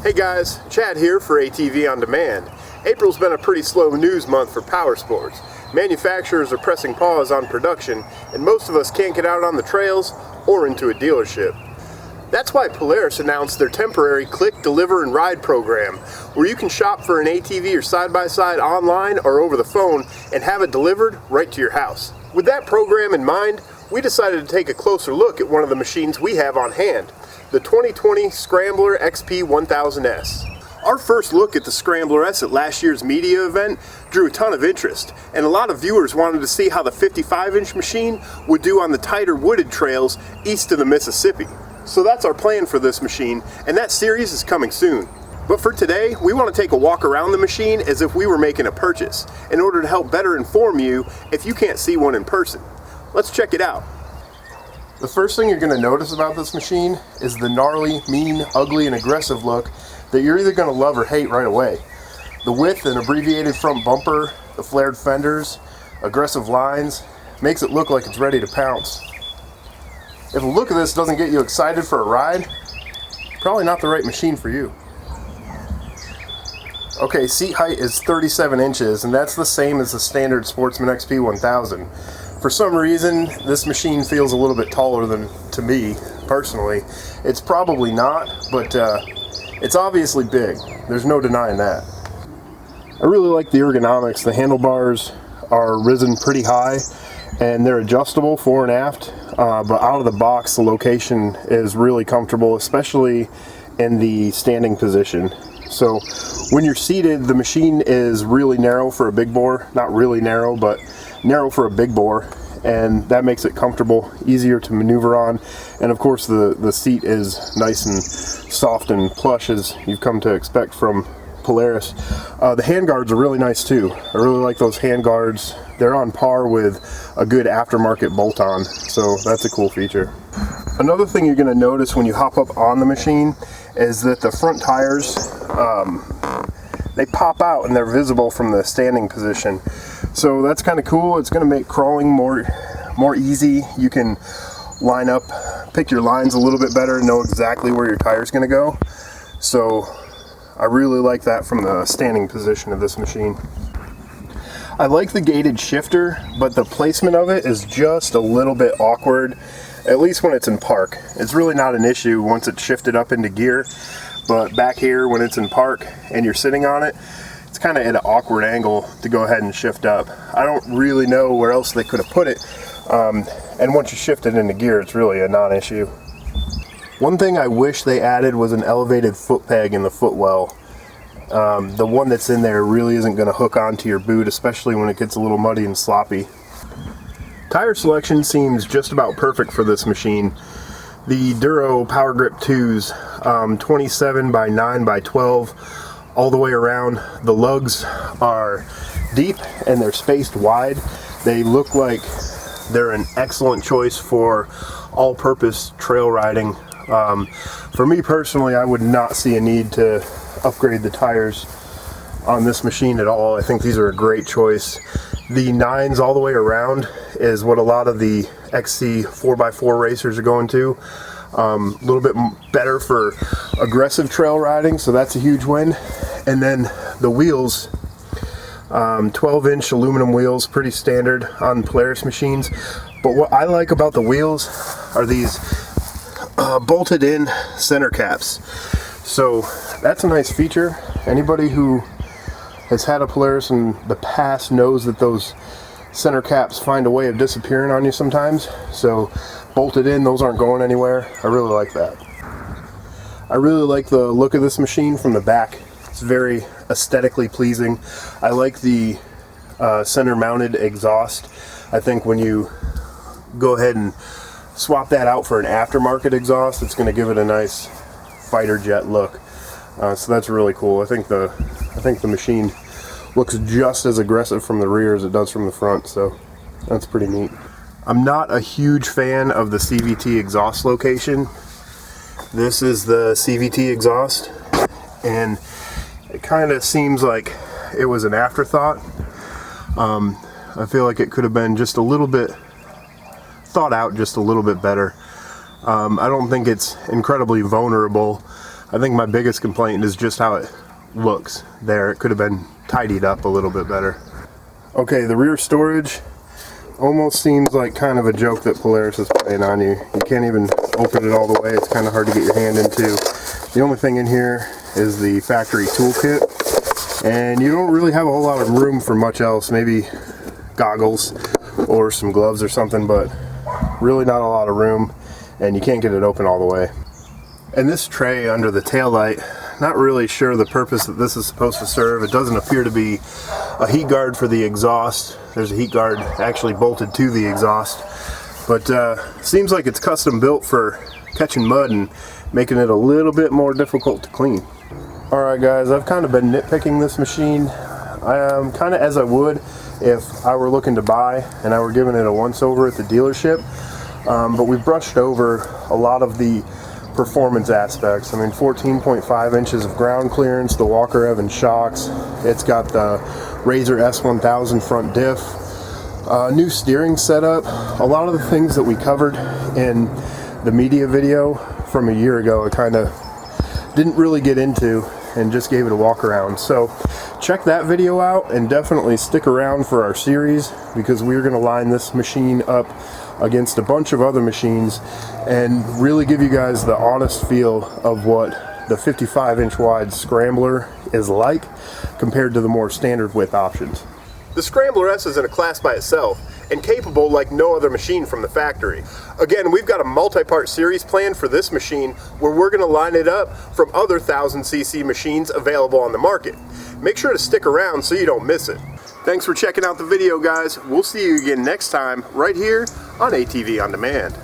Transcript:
Hey guys, Chad here for ATV On Demand. April's been a pretty slow news month for power sports. Manufacturers are pressing pause on production, and most of us can't get out on the trails or into a dealership. That's why Polaris announced their temporary Click, Deliver, and Ride program, where you can shop for an ATV or side-by-side online or over the phone and have it delivered right to your house. With that program in mind, we decided to take a closer look at one of the machines we have on hand, the 2020 Scrambler XP 1000S. Our first look at the Scrambler S at last year's media event drew a ton of interest, and a lot of viewers wanted to see how the 55-inch machine would do on the tighter wooded trails east of the Mississippi. So that's our plan for this machine, and that series is coming soon. But for today, we want to take a walk around the machine as if we were making a purchase, in order to help better inform you if you can't see one in person. Let's check it out. The first thing you're going to notice about this machine is the gnarly, mean, ugly, and aggressive look that you're either going to love or hate right away. The width and abbreviated front bumper, the flared fenders, aggressive lines, makes it look like it's ready to pounce. If the look of this doesn't get you excited for a ride, probably not the right machine for you. Okay, seat height is 37 inches, and that's the same as the standard Sportsman XP 1000. For some reason, this machine feels a little bit taller than to me, personally. It's probably not, but it's obviously big. There's no denying that. I really like the ergonomics. The handlebars are risen pretty high, and they're adjustable fore and aft, but out of the box, the location is really comfortable, especially in the standing position. So when you're seated, the machine is really narrow for a big bore. Not really narrow, but narrow for a big bore, and that makes it comfortable, easier to maneuver on. And of course the seat is nice and soft and plush, as you've come to expect from Polaris. The handguards are really nice too. I really like those handguards. They're on par with a good aftermarket bolt-on, so that's a cool feature. Another thing you're going to notice when you hop up on the machine is that the front tires, they pop out and they're visible from the standing position. So that's kind of cool. It's going to make crawling more easy. You can line up, pick your lines a little bit better, know exactly where your tire's going to go. So I really like that from the standing position of this machine. I like the gated shifter, but the placement of it is just a little bit awkward, at least when it's in park. It's really not an issue once it's shifted up into gear, but back here when it's in park and you're sitting on it, it's kind of at an awkward angle to go ahead and shift up. I don't really know where else they could have put it, and once you shift it into gear, it's really a non-issue. One thing I wish they added was an elevated foot peg in the footwell. The one that's in there really isn't going to hook onto your boot, especially when it gets a little muddy and sloppy. Tire selection seems just about perfect for this machine. The Duro Power Grip 2s, 27 by 9 by 12, all the way around. The lugs are deep and they're spaced wide. They look like they're an excellent choice for all-purpose trail riding. For me personally, I would not see a need to upgrade the tires on this machine at all. I think these are a great choice. The 9s all the way around is what a lot of the XC 4x4 racers are going to. A little bit better for aggressive trail riding, so that's a huge win. And then the wheels, 12-inch aluminum wheels, pretty standard on Polaris machines. But what I like about the wheels are these bolted in center caps. So that's a nice feature. Anybody who has had a Polaris in the past knows that those center caps find a way of disappearing on you sometimes. So bolted in, those aren't going anywhere. I really like that. I really like the look of this machine from the back. It's very aesthetically pleasing. I like the center mounted exhaust. I think when you go ahead and swap that out for an aftermarket exhaust, it's going to give it a nice fighter jet look. So that's really cool. I think the machine looks just as aggressive from the rear as it does from the front, so that's pretty neat. I'm not a huge fan of the CVT exhaust location. This is the CVT exhaust, and it kind of seems like it was an afterthought. I feel like it could have been just a little bit thought out, just a little bit better. I don't think it's incredibly vulnerable, I think my biggest complaint is just how it looks there. It could have been tidied up a little bit better. Okay, the rear storage almost seems like kind of a joke that Polaris is playing on you. You can't even open it all the way. It's kind of hard to get your hand into. The only thing in here is the factory toolkit, and you don't really have a whole lot of room for much else. Maybe goggles or some gloves or something, but really not a lot of room, and you can't get it open all the way. And this tray under the taillight, not really sure the purpose that this is supposed to serve. It doesn't appear to be a heat guard for the exhaust. There's a heat guard actually bolted to the exhaust, but seems like it's custom built for catching mud and making it a little bit more difficult to clean. Alright guys, I've kind of been nitpicking this machine, kind of as I would if I were looking to buy and I were giving it a once over at the dealership, but we've brushed over a lot of the performance aspects. I mean, 14.5 inches of ground clearance, the Walker Evans shocks, it's got the Razor S1000 front diff, new steering setup. A lot of the things that we covered in the media video from a year ago, I kind of didn't really get into and just gave it a walk around. So check that video out and definitely stick around for our series, because we're going to line this machine up against a bunch of other machines and really give you guys the honest feel of what the 55-inch wide Scrambler is like compared to the more standard width options. The Scrambler S is in a class by itself and capable like no other machine from the factory. Again, we've got a multi-part series planned for this machine where we're going to line it up from other 1000cc machines available on the market. Make sure to stick around so you don't miss it. Thanks for checking out the video, guys. We'll see you again next time right here on ATV On Demand.